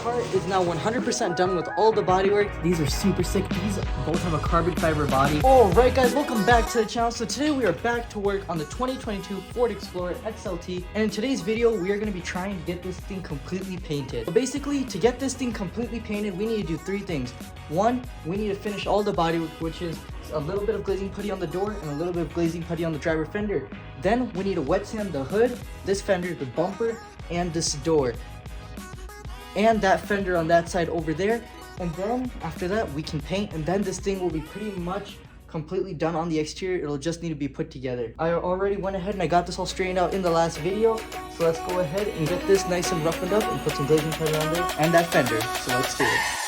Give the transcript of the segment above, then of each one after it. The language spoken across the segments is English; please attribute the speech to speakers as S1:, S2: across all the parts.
S1: car is now 100% done with all the bodywork. These are super sick. These both have a carbon fiber body. Alright guys, welcome back to the channel. So today we are back to work on the 2022 Ford Explorer XLT. And in today's video, we are going to be trying to get this thing completely painted. So basically, to get this thing completely painted, we need to do three things. One, we need to finish all the bodywork, which is a little bit of glazing putty on the door and a little bit of glazing putty on the driver fender. Then we need to wet sand the hood, this fender, the bumper, and this door. And that fender on that side over there. And then after that we can paint, and then this thing will be pretty much completely done on the exterior. It'll just need to be put together. I already went ahead and I got this all straightened out in the last video. So let's go ahead and get this nice and roughened up and put some glazing putty on there and that fender. So let's do it.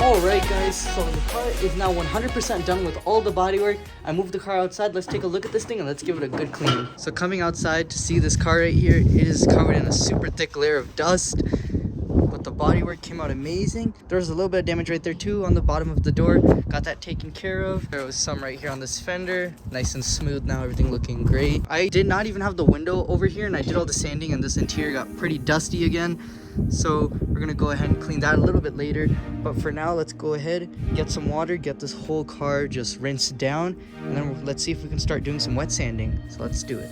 S1: Alright guys, so the car is now 100% done with all the bodywork. I moved the car outside. Let's take a look at this thing and let's give it a good clean. So coming outside to see this car right here, it is covered in a super thick layer of dust. But the bodywork came out amazing. There was a little bit of damage right there too on the bottom of the door. Got that taken care of. There was some right here on this fender. Nice and smooth now, everything looking great. I did not even have the window over here and I did all the sanding and this interior got pretty dusty again. So we're gonna go ahead and clean that a little bit later. But for now, let's go ahead, get some water, get this whole car just rinsed down. And then let's see if we can start doing some wet sanding. So let's do it.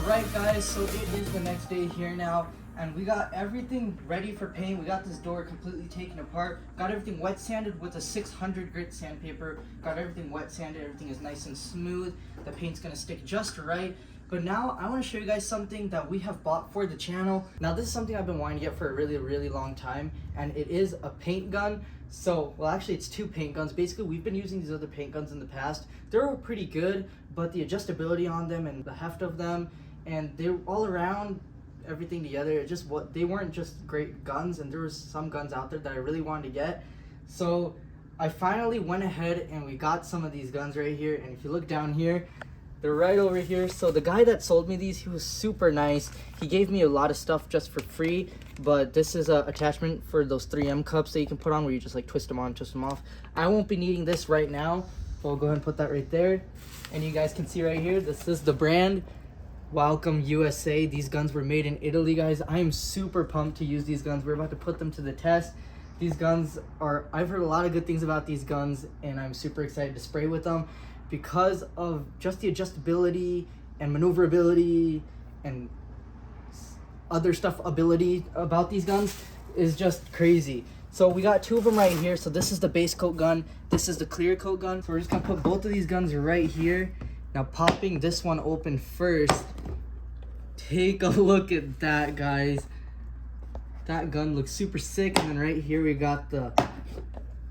S1: Alright guys, so it is the next day here now, and we got everything ready for paint. We got this door completely taken apart, got everything wet sanded with a 600 grit sandpaper, got everything wet sanded, everything is nice and smooth, the paint's gonna stick just right. But now I want to show you guys something that we have bought for the channel. Now this is something I've been wanting to get for a really long time, and it is a paint gun. So, well actually it's two paint guns. Basically we've been using these other paint guns in the past. They're all pretty good, but the adjustability on them and the heft of them, and they're all around, everything together, it just they weren't just great guns, and there was some guns out there that I really wanted to get. So I finally went ahead and we got some of these guns right here, and if you look down here, they're right over here. So the guy that sold me these, he was super nice. He gave me a lot of stuff just for free, but this is a attachment for those 3M cups that you can put on where you just like twist them on, twist them off. I won't be needing this right now, so I'll go ahead and put that right there. And you guys can see right here, this is the brand Welcome USA. These guns were made in Italy, guys. I am super pumped to use these guns. We're about to put them to the test. These guns are, I've heard a lot of good things about these guns, and I'm super excited to spray with them because of just the adjustability and maneuverability and other stuff ability about these guns is just crazy. So we got two of them right here. So this is the base coat gun, this is the clear coat gun. So we're just gonna put both of these guns right here. Now popping this one open first, take a look at that, guys. That gun looks super sick. And then right here we got the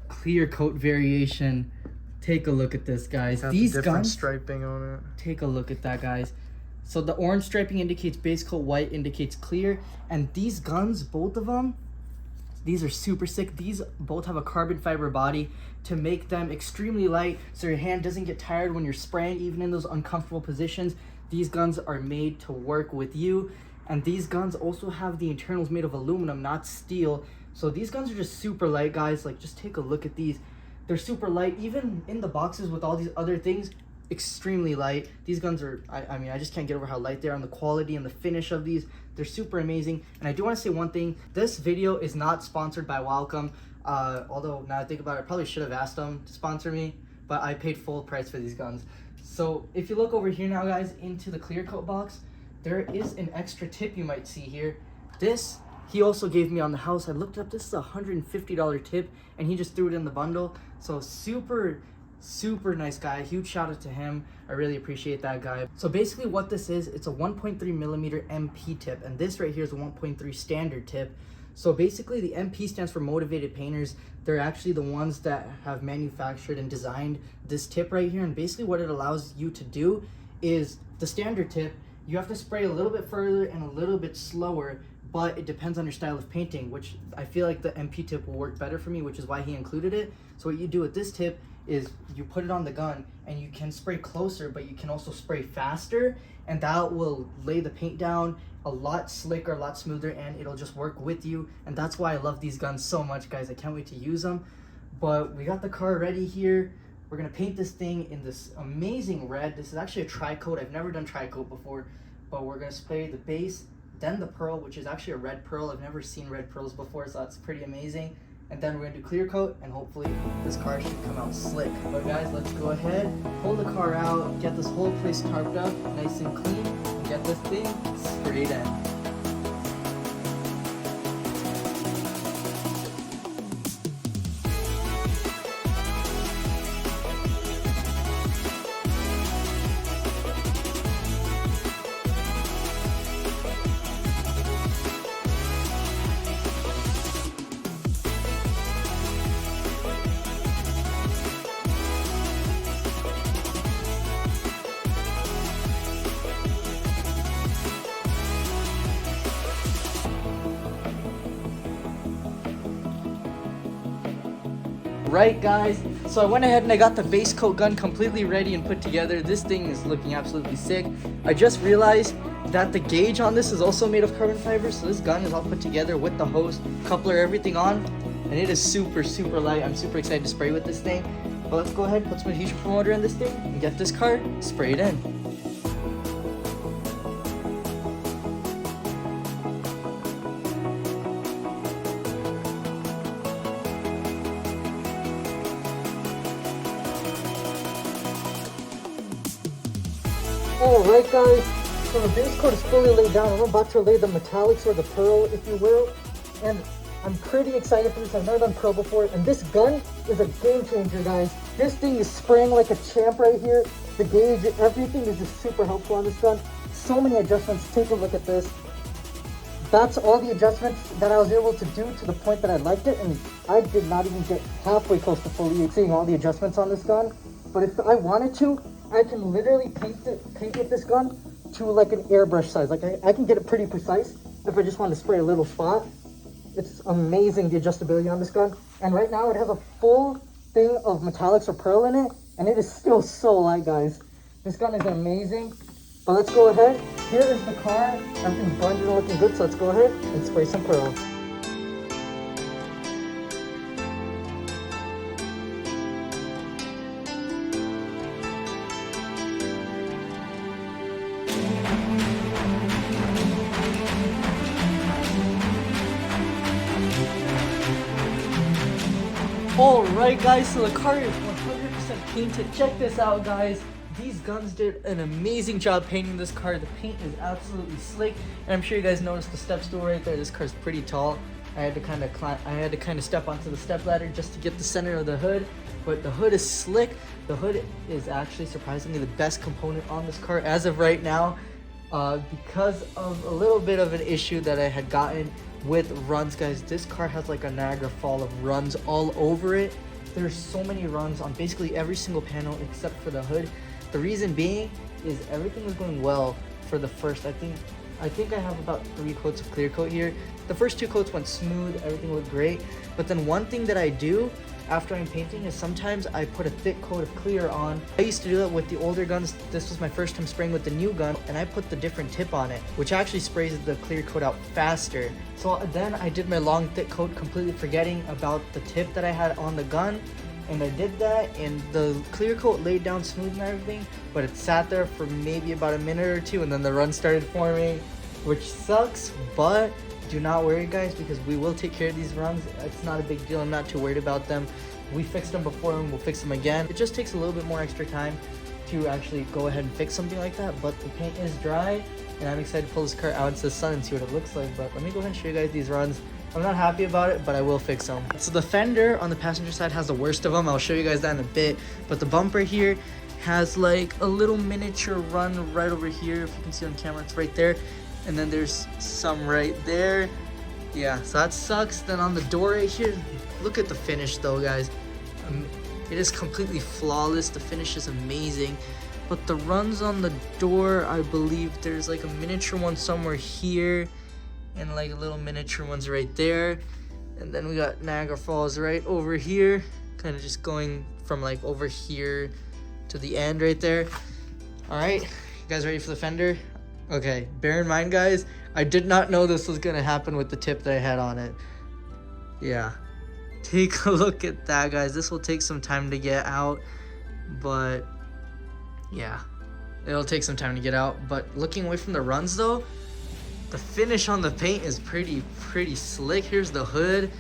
S1: clear coat variation. Take a look at this, guys. These guns,
S2: striping on it.
S1: take a look at that, guys. So the orange striping indicates base coat, white indicates clear. And these guns, both of them, these are super sick. These both have a carbon fiber body to make them extremely light, so your hand doesn't get tired when you're spraying, even in those uncomfortable positions. These guns are made to work with you. And these guns also have the internals made of aluminum, not steel. So these guns are just super light, guys. Like, just take a look at these. They're super light, even in the boxes with all these other things, extremely light. These guns are, I mean, I just can't get over how light they are, and the quality and the finish of these, they're super amazing. And I do want to say one thing, this video is not sponsored by Welcome, although now I think about it, I probably should have asked them to sponsor me, but I paid full price for these guns. So if you look over here now, guys, into the clear coat box, there is an extra tip you might see here. This he also gave me on the house. I looked it up, this is a $150 tip, and he just threw it in the bundle. So super nice guy. Huge shout out to him. I really appreciate that guy. So basically what this is, it's a 1.3 millimeter MP tip, and this right here is a 1.3 standard tip. So basically the MP stands for Motivated Painters. They're actually the ones that have manufactured and designed this tip right here. And basically what it allows you to do is, the standard tip, you have to spray a little bit further and a little bit slower, but it depends on your style of painting, which I feel like the MP tip will work better for me, which is why he included it. So what you do with this tip is you put it on the gun, and you can spray closer, but you can also spray faster, and that will lay the paint down a lot slicker, a lot smoother, and it'll just work with you. And that's why I love these guns so much, guys. I can't wait to use them. But we got the car ready here. We're gonna paint this thing in this amazing red. This is actually a tri-coat. I've never done tri-coat before, but we're gonna spray the base, then the pearl, which is actually a red pearl. I've never seen red pearls before, so that's pretty amazing. And then we're gonna do clear coat, and hopefully this car should come out slick. But guys, let's go ahead, pull the car out, get this whole place tarped up, nice and clean, and get this thing sprayed in. Right, guys, so I went ahead and I got the base coat gun completely ready and put together. This thing is looking absolutely sick. I just realized that the gauge on this is also made of carbon fiber, so this gun is all put together with the hose, coupler, everything on, and it is super light. I'm super excited to spray with this thing. But let's go ahead, put some adhesion promoter in this thing, and get this car sprayed in. Alright guys, So the base coat is fully laid down. I'm about to lay the metallics or the pearl, if you will. And I'm pretty excited for this. I've never done pearl before. And this gun is a game changer, guys. This thing is spraying like a champ right here. The gauge, everything is just super helpful on this gun. So many adjustments. Take a look at this. That's all the adjustments that I was able to do to the point that I liked it. And I did not even get halfway close to fully seeing all the adjustments on this gun. But if I wanted to, I can literally paint with this gun to like an airbrush size. Like I can get it pretty precise if I just want to spray a little spot. It's amazing, the adjustability on this gun. And right now it has a full thing of metallics or pearl in it, and it is still so light, guys. This gun is amazing. But let's go ahead. Here is the car. Everything's blended and looking good, so let's go ahead and spray some pearl. Alright guys, so the car is 100% painted. Check this out, guys. These guns did an amazing job painting this car. The paint is absolutely slick. And I'm sure you guys noticed the step stool right there. This car is pretty tall. I had to kind of step onto the step ladder just to get the center of the hood. But the hood is slick. The hood is actually surprisingly the best component on this car as of right now. Because of a little bit of an issue that I had gotten with runs, guys. This car has like a Niagara Fall of runs all over it. There's so many runs on basically every single panel except for the hood. The reason being is everything was going well for the first, I think I have about 3 coats of clear coat here. The first 2 coats went smooth, everything looked great. But then one thing that I do after I'm painting is sometimes I put a thick coat of clear on. I used to do that with the older guns. This was my first time spraying with the new gun, and I put the different tip on it, which actually sprays the clear coat out faster. So then I did my long thick coat, completely forgetting about the tip that I had on the gun. And I did that, and the clear coat laid down smooth and everything, but it sat there for maybe about a minute or 2, and then the run started forming, which sucks. But do not worry, guys, because we will take care of these runs. It's not a big deal. I'm not too worried about them. We fixed them before and we'll fix them again. It just takes a little bit more extra time to actually go ahead and fix something like that, but the paint is dry, and I'm excited to pull this car out into the sun and see what it looks like. But let me go ahead and show you guys these runs. I'm not happy about it, but I will fix them. So the fender on the passenger side has the worst of them. I'll show you guys that in a bit. But the bumper here has like a little miniature run right over here. If you can see on camera, it's right there. And then there's some right there. Yeah, so that sucks. Then on the door right here, look at the finish though, guys. It is completely flawless. The finish is amazing. But the runs on the door, I believe there's like a miniature one somewhere here, and like little miniature ones right there. And then we got Niagara Falls right over here, kind of just going from like over here to the end right there. All right, you guys ready for the fender? Okay, bear in mind, guys, I did not know this was gonna happen with the tip that I had on it. Yeah, take a look at that, guys. This will take some time to get out, but yeah, it'll take some time to get out. But looking away from the runs though, the finish on the paint is pretty slick. Here's the hood,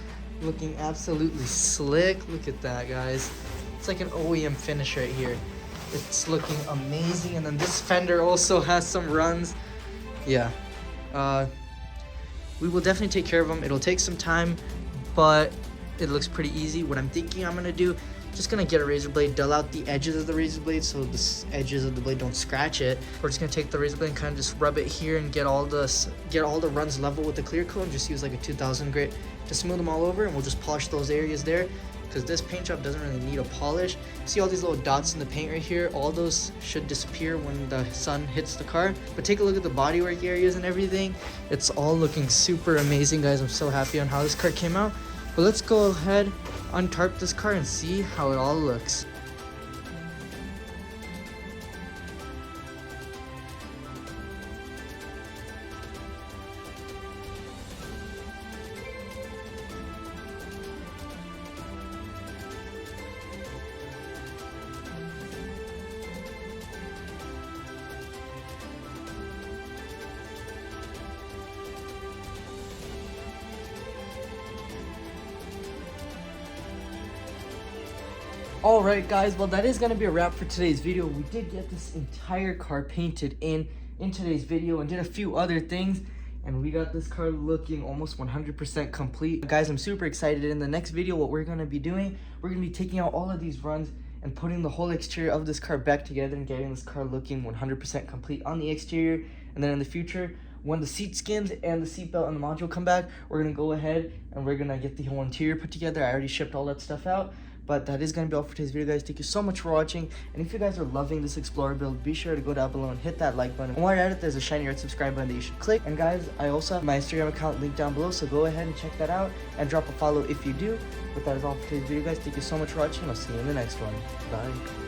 S1: looking absolutely slick. Look at that, guys. It's like an OEM finish right here. It's looking amazing. And then this fender also has some runs. Yeah, we will definitely take care of them. It'll take some time, but it looks pretty easy. What I'm thinking I'm gonna do, just gonna get a razor blade, dull out the edges of the razor blade so the edges of the blade don't scratch it. We're just gonna take the razor blade and kind of just rub it here and get all the runs level with the clear coat, and just use like a 2000 grit to smooth them all over, and we'll just polish those areas there, because this paint job doesn't really need a polish. See all these little dots in the paint right here? All those should disappear when the sun hits the car. But take a look at the bodywork areas and everything. It's all looking super amazing, guys. I'm so happy on how this car came out. But let's go ahead, untarp this car and see how it all looks. Alright guys, well that is going to be a wrap for today's video. We did get this entire car painted in in today's video and did a few other things. And we got this car looking almost 100% complete. Guys, I'm super excited. In the next video, what we're gonna be doing, we're gonna be taking out all of these runs and putting the whole exterior of this car back together and getting this car looking 100% complete on the exterior. And then in the future, when the seat skins and the seatbelt and the module come back, we're gonna go ahead and we're gonna get the whole interior put together. I already shipped all that stuff out. But that is going to be all for today's video, guys. Thank you so much for watching. And if you guys are loving this Explorer build, be sure to go down below and hit that like button. And while you're at it, there's a shiny red subscribe button that you should click. And guys, I also have my Instagram account linked down below, so go ahead and check that out and drop a follow if you do. But that is all for today's video, guys. Thank you so much for watching. I'll see you in the next one. Bye.